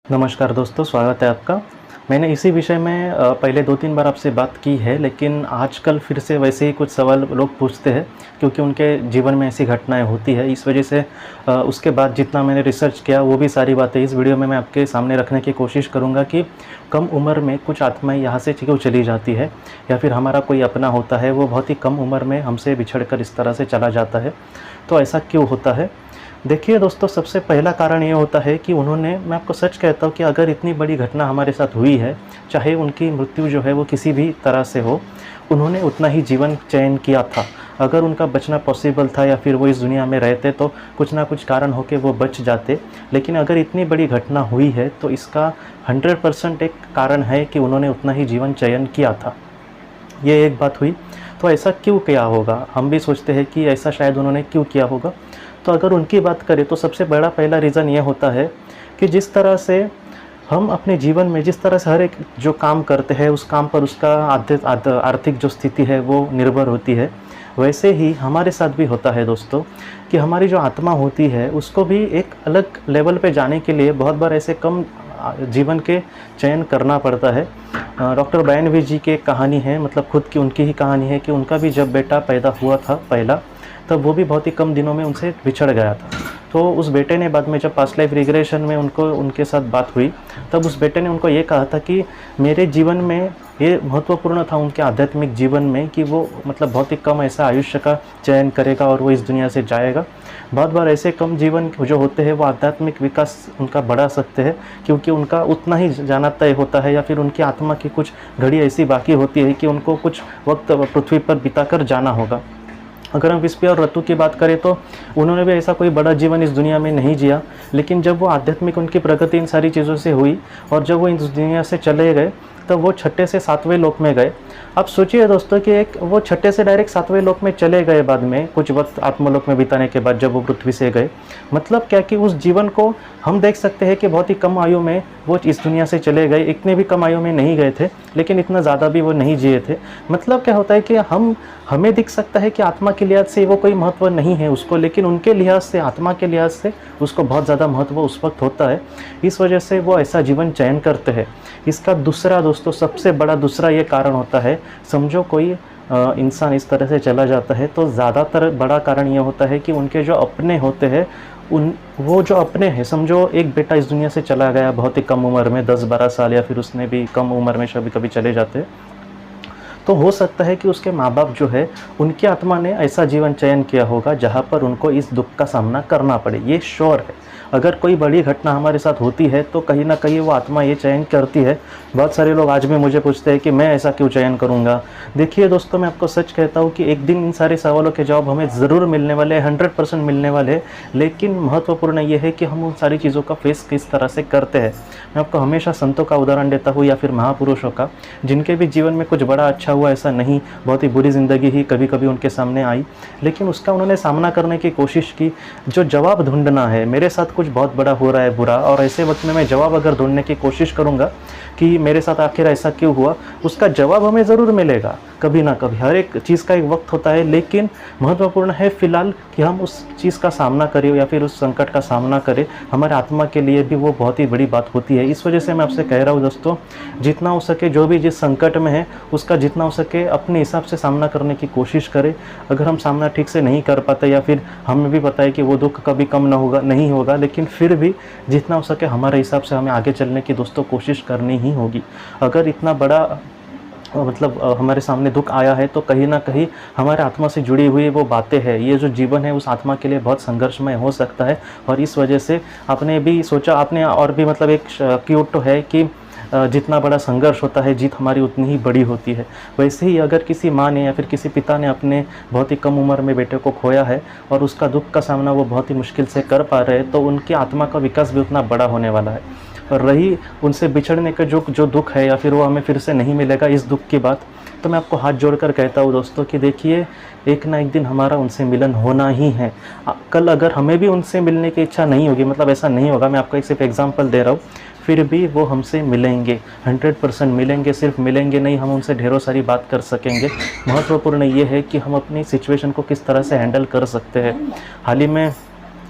नमस्कार दोस्तों, स्वागत है आपका। मैंने इसी विषय में पहले 2-3 बार आपसे बात की है, लेकिन आजकल फिर से वैसे ही कुछ सवाल लोग पूछते हैं क्योंकि उनके जीवन में ऐसी घटनाएं होती है। इस वजह से उसके बाद जितना मैंने रिसर्च किया वो भी सारी बातें इस वीडियो में मैं आपके सामने रखने की कोशिश करूंगा कि कम उम्र में कुछ आत्माएं यहाँ से क्यों चली जाती है, या फिर हमारा कोई अपना होता है वो बहुत ही कम उम्र में हमसे बिछड़ कर इस तरह से चला जाता है। तो ऐसा क्यों होता है? देखिए दोस्तों, सबसे पहला कारण ये होता है कि मैं आपको सच कहता हूँ कि अगर इतनी बड़ी घटना हमारे साथ हुई है, चाहे उनकी मृत्यु जो है वो किसी भी तरह से हो, उन्होंने उतना ही जीवन चयन किया था। अगर उनका बचना पॉसिबल था या फिर वो इस दुनिया में रहते तो कुछ ना कुछ कारण हो के वो बच जाते। लेकिन अगर इतनी बड़ी घटना हुई है तो इसका 100% एक कारण है कि उन्होंने उतना ही जीवन चयन किया था। ये एक बात हुई। तो ऐसा क्यों किया होगा? हम भी सोचते हैं कि ऐसा शायद उन्होंने क्यों किया होगा। तो अगर उनकी बात करें तो सबसे बड़ा पहला रीज़न ये होता है कि जिस तरह से हम अपने जीवन में जिस तरह से हर एक जो काम करते हैं उस काम पर उसका आर्थिक जो स्थिति है वो निर्भर होती है, वैसे ही हमारे साथ भी होता है दोस्तों कि हमारी जो आत्मा होती है उसको भी एक अलग लेवल पे जाने के लिए बहुत बार ऐसे कम जीवन के चयन करना पड़ता है। डॉक्टर बयानवी जी की एक कहानी है, मतलब खुद की उनकी ही कहानी है कि उनका भी जब बेटा पैदा हुआ था पहला, तब वो भी बहुत ही कम दिनों में उनसे बिछड़ गया था। तो उस बेटे ने बाद में जब पास्ट लाइफ रिग्रेशन में उनके साथ बात हुई, तब उस बेटे ने उनको ये कहा था कि मेरे जीवन में ये महत्वपूर्ण था उनके आध्यात्मिक जीवन में कि वो मतलब बहुत ही कम ऐसा आयुष्य का चयन करेगा और वो इस दुनिया से जाएगा। बहुत बार ऐसे कम जीवन जो होते हैं वो आध्यात्मिक विकास उनका बढ़ा सकते हैं, क्योंकि उनका उतना ही जाना तय होता है या फिर उनकी आत्मा की कुछ घड़ी ऐसी बाकी होती है कि उनको कुछ वक्त पृथ्वी पर बिताकर जाना होगा। अगर हम विस्पी और रतु की बात करें तो उन्होंने भी ऐसा कोई बड़ा जीवन इस दुनिया में नहीं जिया, लेकिन जब वो आध्यात्मिक उनकी प्रगति इन सारी चीज़ों से हुई और जब वो इस दुनिया से चले गए तब वो 6ठे से 7वें लोक में गए। अब सोचिए दोस्तों कि एक वो 6ठे से डायरेक्ट 7वें लोक में चले गए बाद में कुछ वक्त आत्मलोक में बिताने के बाद जब वो पृथ्वी से गए। मतलब क्या कि उस जीवन को हम देख सकते हैं कि बहुत ही कम आयु में वो इस दुनिया से चले गए। इतने भी कम आयु में नहीं गए थे, लेकिन इतना ज़्यादा भी वो नहीं जिए थे। मतलब क्या होता है कि हमें दिख सकता है कि आत्मा के लिहाज से वो कोई महत्व नहीं है उसको, लेकिन उनके लिहाज से, आत्मा के लिहाज से उसको बहुत ज़्यादा महत्व उस वक्त होता है। इस वजह से वो ऐसा जीवन चयन करते हैं। इसका दूसरा दोस्तों, सबसे बड़ा दूसरा ये कारण होता है, समझो कोई इंसान इस तरह से चला जाता है तो ज़्यादातर बड़ा कारण ये होता है कि उनके जो अपने होते हैं वो जो अपने हैं, समझो एक बेटा इस दुनिया से चला गया बहुत ही कम उम्र में, 10-12 साल, या फिर उसने भी कम उम्र में कभी कभी चले जाते हैं, तो हो सकता है कि उसके माँ बाप जो है उनकी आत्मा ने ऐसा जीवन चयन किया होगा जहाँ पर उनको इस दुख का सामना करना पड़े। ये श्योर है। अगर कोई बड़ी घटना हमारे साथ होती है तो कहीं ना कहीं वो आत्मा ये चयन करती है। बहुत सारे लोग आज भी मुझे पूछते हैं कि मैं ऐसा क्यों चयन करूँगा। देखिए दोस्तों, मैं आपको सच कहता हूँ कि एक दिन इन सारे सवालों के जवाब हमें ज़रूर मिलने वाले हैं, 100% मिलने वाले हैं। लेकिन महत्वपूर्ण ये है कि हम उन सारी चीज़ों का फेस किस तरह से करते हैं। मैं आपको हमेशा संतों का उदाहरण देता हूँ या फिर महापुरुषों का, जिनके भी जीवन में कुछ बड़ा अच्छा हुआ ऐसा नहीं, बहुत ही बुरी ज़िंदगी ही कभी कभी उनके सामने आई, लेकिन उसका उन्होंने सामना करने की कोशिश की। जो जवाब ढूंढना है, मेरे साथ कुछ बहुत बड़ा हो रहा है बुरा, और ऐसे वक्त में मैं जवाब अगर ढूंढने की कोशिश करूंगा कि मेरे साथ आखिर ऐसा क्यों हुआ, उसका जवाब हमें ज़रूर मिलेगा कभी ना कभी। हर एक चीज़ का एक वक्त होता है, लेकिन महत्वपूर्ण है फिलहाल कि हम उस चीज़ का सामना करें या फिर उस संकट का सामना करें। हमारे आत्मा के लिए भी वो बहुत ही बड़ी बात होती है। इस वजह से मैं आपसे कह रहा हूँ दोस्तों, जितना हो सके जो भी जिस संकट में है उसका जितना हो सके अपने हिसाब से सामना करने की कोशिश करें। अगर हम सामना ठीक से नहीं कर पाते या फिर हमें भी पता है कि वो दुख कभी कम नहीं होगा, लेकिन फिर भी जितना हो सके हमारे हिसाब से हमें आगे चलने की दोस्तों कोशिश करनी ही होगी। अगर इतना बड़ा मतलब हमारे सामने दुख आया है तो कहीं ना कहीं हमारे आत्मा से जुड़ी हुई वो बातें हैं। ये जो जीवन है उस आत्मा के लिए बहुत संघर्षमय हो सकता है, और इस वजह से आपने भी सोचा, आपने और भी मतलब एक क्यूट तो है कि जितना बड़ा संघर्ष होता है जीत हमारी उतनी ही बड़ी होती है। वैसे ही अगर किसी माँ ने या फिर किसी पिता ने अपने बहुत ही कम उम्र में बेटे को खोया है और उसका दुख का सामना वो बहुत ही मुश्किल से कर पा रहे हैं, तो उनकी आत्मा का विकास भी उतना बड़ा होने वाला है। और रही उनसे बिछड़ने का जो दुख है या फिर वो हमें फिर से नहीं मिलेगा इस दुख की बात, तो मैं आपको हाथ जोड़कर कहता हूँ दोस्तों कि देखिए, एक ना एक दिन हमारा उनसे मिलन होना ही है। कल अगर हमें भी उनसे मिलने की इच्छा नहीं होगी, मतलब ऐसा नहीं होगा, मैं आपको एक सिर्फ एग्जांपल दे रहा हूँ, फिर भी वो हमसे मिलेंगे, 100% मिलेंगे। सिर्फ मिलेंगे नहीं, हम उनसे ढेरों सारी बात कर सकेंगे। महत्वपूर्ण ये है कि हम अपनी सिचुएशन को किस तरह से हैंडल कर सकते हैं। हाल ही में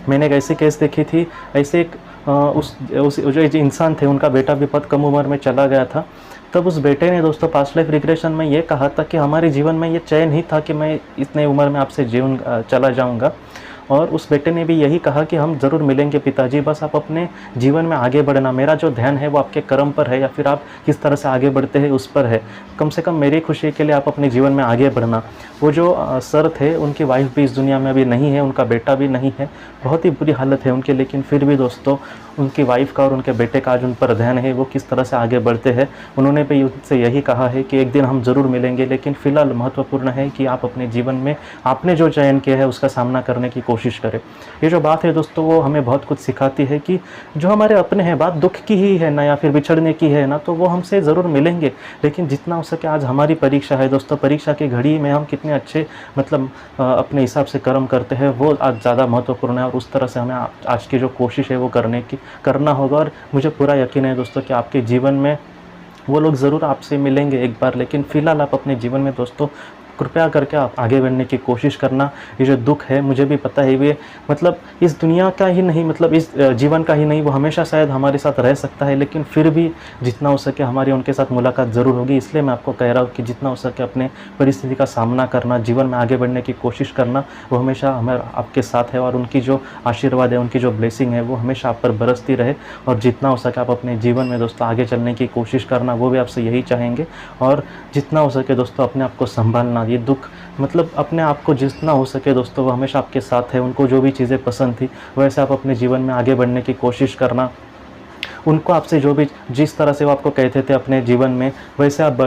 मैंने एक ऐसी केस देखी थी, ऐसे एक उस जो इंसान थे उनका बेटा भी बहुत कम उम्र में चला गया था। तब उस बेटे ने दोस्तों पास्ट लाइफ रिग्रेशन में ये कहा था कि हमारे जीवन में ये चयन ही था कि मैं इतने उम्र में आपसे चला जाऊंगा। और उस बेटे ने भी यही कहा कि हम ज़रूर मिलेंगे पिताजी, बस आप अपने जीवन में आगे बढ़ना, मेरा जो ध्यान है वो आपके कर्म पर है या फिर आप किस तरह से आगे बढ़ते हैं उस पर है, कम से कम मेरी खुशी के लिए आप अपने जीवन में आगे बढ़ना। वो जो सर थे उनकी वाइफ भी इस दुनिया में अभी नहीं है, उनका बेटा भी नहीं है, बहुत ही बुरी हालत है उनकी, लेकिन फिर भी दोस्तों उनकी वाइफ का और उनके बेटे का आज उन पर ध्यान है, वो किस तरह से आगे बढ़ते हैं। उन्होंने भी उनसे यही कहा है कि एक दिन हम ज़रूर मिलेंगे, लेकिन फ़िलहाल महत्वपूर्ण है कि आप अपने जीवन में आपने जो चयन किया है उसका सामना करने की कोशिश करें। ये जो बात है दोस्तों वो हमें बहुत कुछ सिखाती है कि जो हमारे अपने हैं, बात दुख की ही है ना या फिर बिछड़ने की है ना, तो वो हमसे ज़रूर मिलेंगे, लेकिन जितना हो सके आज हमारी परीक्षा है दोस्तों, परीक्षा की घड़ी में हम कितने अच्छे अपने हिसाब से कर्म करते हैं वो आज ज़्यादा महत्वपूर्ण है। और उस तरह से हमें आज की जो कोशिश है वो करना होगा। और मुझे पूरा यकीन है दोस्तों कि आपके जीवन में वो लोग ज़रूर आपसे मिलेंगे एक बार, लेकिन फ़िलहाल आप अपने जीवन में दोस्तों कृपया करके आप आगे बढ़ने की कोशिश करना। ये जो दुख है मुझे भी पता है, ये इस दुनिया का ही नहीं, इस जीवन का ही नहीं, वो हमेशा शायद हमारे साथ रह सकता है, लेकिन फिर भी जितना हो सके हमारी उनके साथ मुलाकात ज़रूर होगी। इसलिए मैं आपको कह रहा हूँ कि जितना हो सके अपने परिस्थिति का सामना करना, जीवन में आगे बढ़ने की कोशिश करना, वो हमेशा आपके साथ है। और उनकी जो आशीर्वाद है, उनकी जो ब्लेसिंग है वो हमेशा आप पर बरसती रहे। और जितना हो सके आप अपने जीवन में दोस्तों आगे चलने की कोशिश करना, वो भी आपसे यही चाहेंगे। और जितना हो सके दोस्तों अपने आप को संभालना, ये दुख अपने आप को जितना हो सके दोस्तों वो हमेशा आपके साथ है। उनको जो भी चीज़ें पसंद थी वैसे आप अपने जीवन में आगे बढ़ने की कोशिश करना। उनको आपसे जो भी जिस तरह से वो आपको कहते थे अपने जीवन में वैसे आप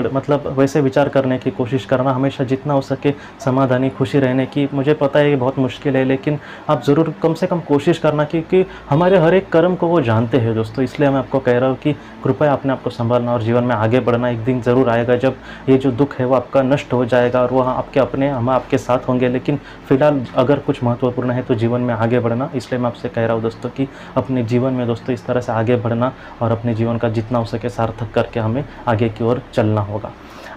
वैसे विचार करने की कोशिश करना, हमेशा जितना हो सके समाधानी खुशी रहने की। मुझे पता है ये बहुत मुश्किल है, लेकिन आप ज़रूर कम से कम कोशिश करना, क्योंकि हमारे हर एक कर्म को वो जानते हैं दोस्तों। इसलिए मैं आपको कह रहा हूँ कि कृपया अपने आप को संभालना और जीवन में आगे बढ़ना। एक दिन ज़रूर आएगा जब ये जो दुख है वो आपका नष्ट हो जाएगा और वो हम आपके साथ होंगे। लेकिन फ़िलहाल अगर कुछ महत्वपूर्ण है तो जीवन में आगे बढ़ना। इसलिए मैं आपसे कह रहा हूँ दोस्तों कि अपने जीवन में दोस्तों इस तरह से आगे बढ़ना और अपने जीवन का जितना हो सके सार्थक करके हमें आगे की ओर चलना होगा।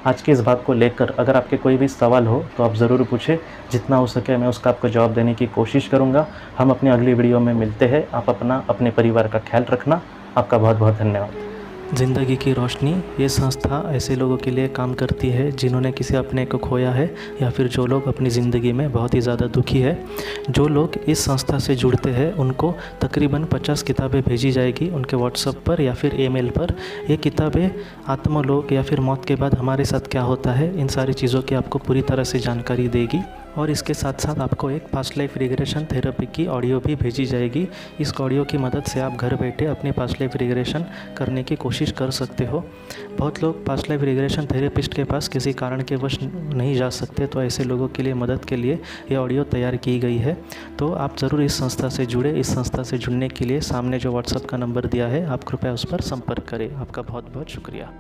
आज की इस बात को लेकर अगर आपके कोई भी सवाल हो तो आप ज़रूर पूछें, जितना हो सके मैं उसका आपको जवाब देने की कोशिश करूँगा। हम अपनी अगली वीडियो में मिलते हैं। आप अपने परिवार का ख्याल रखना। आपका बहुत बहुत धन्यवाद। ज़िंदगी की रोशनी ये संस्था ऐसे लोगों के लिए काम करती है जिन्होंने किसी अपने को खोया है या फिर जो लोग अपनी ज़िंदगी में बहुत ही ज़्यादा दुखी है। जो लोग इस संस्था से जुड़ते हैं उनको तकरीबन 50 किताबें भेजी जाएगी उनके व्हाट्सएप पर या फिर ईमेल पर। ये किताबें आत्मलोक या फिर मौत के बाद हमारे साथ क्या होता है, इन सारी चीज़ों की आपको पूरी तरह से जानकारी देगी। और इसके साथ साथ आपको एक पास्ट लाइफ रिग्रेशन थेरेपी की ऑडियो भी भेजी जाएगी। इस ऑडियो की मदद से आप घर बैठे अपनी पास्ट लाइफ रिग्रेशन करने की कोशिश कर सकते हो। बहुत लोग पास्ट लाइफ रिग्रेशन थेरेपिस्ट के पास किसी कारण के वश नहीं जा सकते, तो ऐसे लोगों के लिए मदद के लिए ये ऑडियो तैयार की गई है। तो आप ज़रूर इस संस्था से जुड़े। इस संस्था से जुड़ने के लिए सामने जो व्हाट्सएप का नंबर दिया है आप कृपया उस पर संपर्क करें। आपका बहुत बहुत शुक्रिया।